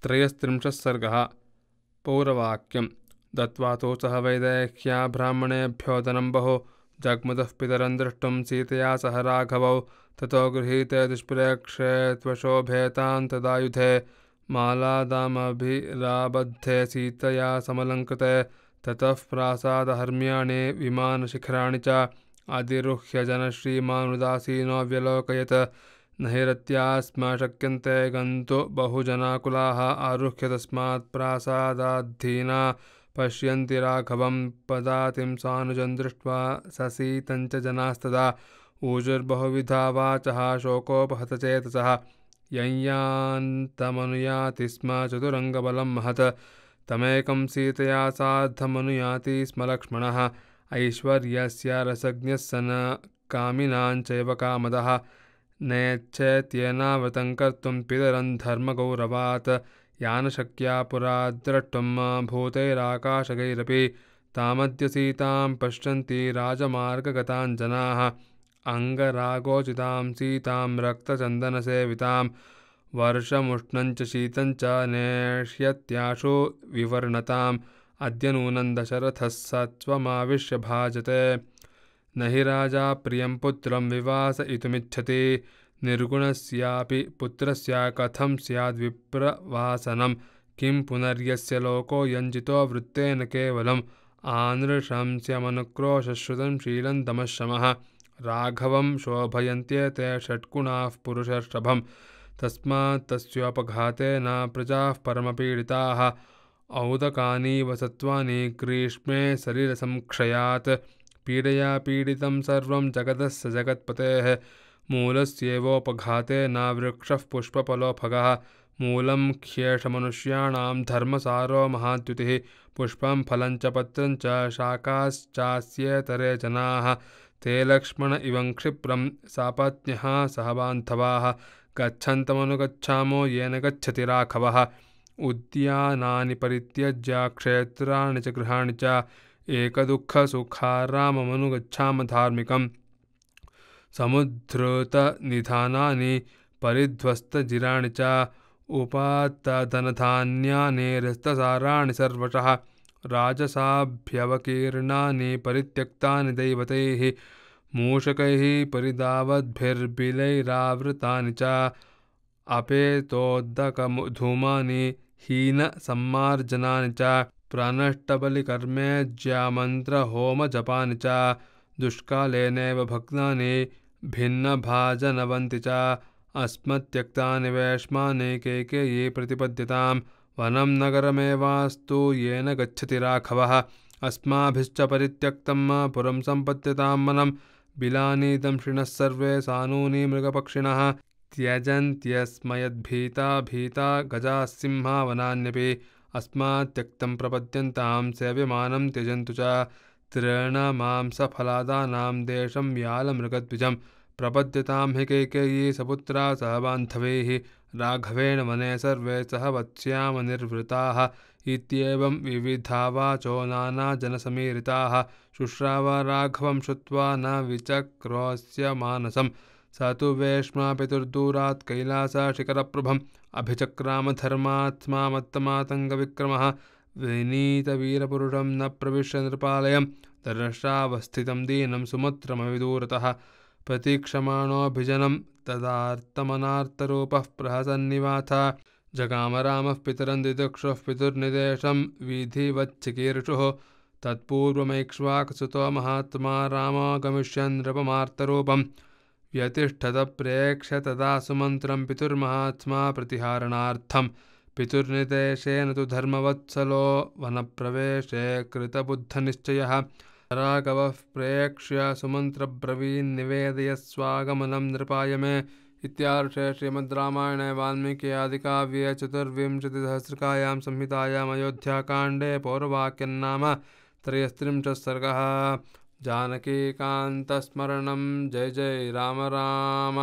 त्रयस्त्रिंशः सर्गः। पौरवाक्यं दत्त्वा तु सह वैदेह्या ब्राह्मणेभ्यो धनं बहु जग्मुतः पितरं द्रष्टुं सीतया सह राघवौ ततो गृहीते दुष्प्रेक्षे त्वशोभेतां तदायुधे मालादामभिराबद्धे सीतया समलङ्कृते ततः प्रासादहर्म्याणि विमानशिखराणि च अधिरुह्य जनश्रीमानुदासीनो व्यलोकयत् न हि रत्यास्म शक्यन्ते गन्तु बहुजनाकुलाः आरुह्य तस्मात् प्रासादाद्धीना पश्यन्ति राघवं पदातिं सानुजं दृष्ट्वा ससीतं च जनास्तदा ऊजुर्बहुविधा वाचः शोकोपहतचेतसः यञ्यान्तमनुयाति स्म चतुरङ्गबलं महत् तमेकं सीतया सार्धमनुयाति स्म लक्ष्मणः ऐश्वर्यस्य रसज्ञः सन् कामिनाञ्चैव कामदः नेच्छेत्येनावृतं कर्तुं पितरं धर्मगौरवात् यानशक्या पुरा द्रष्टुं भूतैराकाशगैरपि तामद्य सीतां पश्यन्ति राजमार्गगतां जनाः अङ्गरागोचितां सीतां रक्तचन्दनसेवितां वर्षमुष्णञ्च शीतञ्च नेष्यत्याशु विवर्णताम् अद्य नूनं दशरथः सत्त्वमाविश्य भाजते न हि राजा प्रियं पुत्रं विवासयितुमिच्छति निर्गुणस्यापि पुत्रस्य कथं स्याद्विप्रवासनं किं पुनर्यस्य लोको यञ्जितो वृत्तेन केवलम् आनृशंस्यमनुक्रोशश्रुतं शीलं दमशमः राघवं शोभयन्त्येते षट्गुणाः पुरुषर्षभं तस्मात् तस्योपघातेन प्रजाः परमपीडिताः औदकानीव सत्त्वानि ग्रीष्मे सलिलसंक्षयात् पीडया पीडितं सर्वं जगतः स जगत्पतेः मूलस्येवोपघातेन वृक्षः पुष्पफलोपगः मूलं ह्येषमनुष्याणां धर्मसारो महाद्युतिः पुष्पं फलं च पत्रं च शाखाश्चास्येतरे जनाः ते लक्ष्मण इवं क्षिप्रं सापत्न्यः सह बान्धवाः गच्छन्तमनुगच्छामो येन गच्छति राघवः उद्यानानि परित्यज्य क्षेत्राणि च गृहाणि च एकदुःखसुखाराममनुगच्छाम धार्मिकं समुद्धृतनिधानानि परिध्वस्तजिराणि च उपात्तधनधान्यानि रिक्तसाराणि सर्वशः राजसाभ्यवकीर्णानि परित्यक्तानि दैवतैः मूषकैः परिदावद्भिर्बिलैरावृतानि च अपेतोदकधूमानि हीनसम्मार्जनानि च प्राणष्टबलिकर्मेज्यमन्त्रहोमजपानि च दुष्कालेनैव भग्नानि भिन्नभाजनवन्ति च अस्मत्यक्तानि वेश्मानि कैकेयी प्रतिपद्यतां वनं नगरमेवास्तु येन गच्छति राघवः अस्माभिश्च परित्यक्तं पुरं सम्पद्यतां वनं बिलानीदंशिणः सर्वे सानूनि मृगपक्षिणः त्यजन्त्यस्मयद्भीता भीता गजाः सिंहा वनान्यपि अस्मात् त्यक्तं प्रपद्यन्तां सेव्यमानं त्यजन्तु च तृणमांसफलादानां देशं व्यालमृगद्विजं प्रपद्यतां हि कैकेयी सपुत्रा सह बान्धवैः राघवेण वने सर्वे सह वत्स्यामनिर्वृताः इत्येवं विविधा वाचो नानाजनसमीरिताः शुश्राव राघवं श्रुत्वा न विचक्रोस्य मानसं स तु वेश्मा पितुर्दूरात् कैलासशिखरप्रभम् अभिचक्रामधर्मात्मा मत्तमातङ्गविक्रमः विनीतवीरपुरुषं न प्रविश्य नृपालयं दर्शावस्थितं दीनं सुमुत्रमविदूरतः प्रतीक्षमाणोऽभिजनं तदार्तमनार्तरूपः प्रहसन्निवाथ जगाम रामः पितरं दिदक्षुः पितुर्निदेशं विधिवच्चिकीर्षुः तत्पूर्वमैक्ष्वाकसुतो महात्मा रामो गमिष्यन् नृपमार्तरूपं व्यतिष्ठत प्रेक्ष्य तदा सुमन्त्रं पितुर्महात्मा प्रतिहारणार्थं पितुर्निदेशेन तु धर्मवत्सलो वनप्रवेशे कृतबुद्धनिश्चयः राघवः प्रेक्ष्य सुमन्त्रब्रवीन्निवेदयस्वागमनं नृपाय मे इत्यार्षे श्रीमद् रामायणे वाल्मीकि आदिकाव्ये चतुर्विंशतिसहस्रकायां संहितायाम् अयोध्याकाण्डे पौरवाक्यन्नाम त्रयस्त्रिंशः सर्गः। जानकीकान्तस्मरणं जय जय राम राम।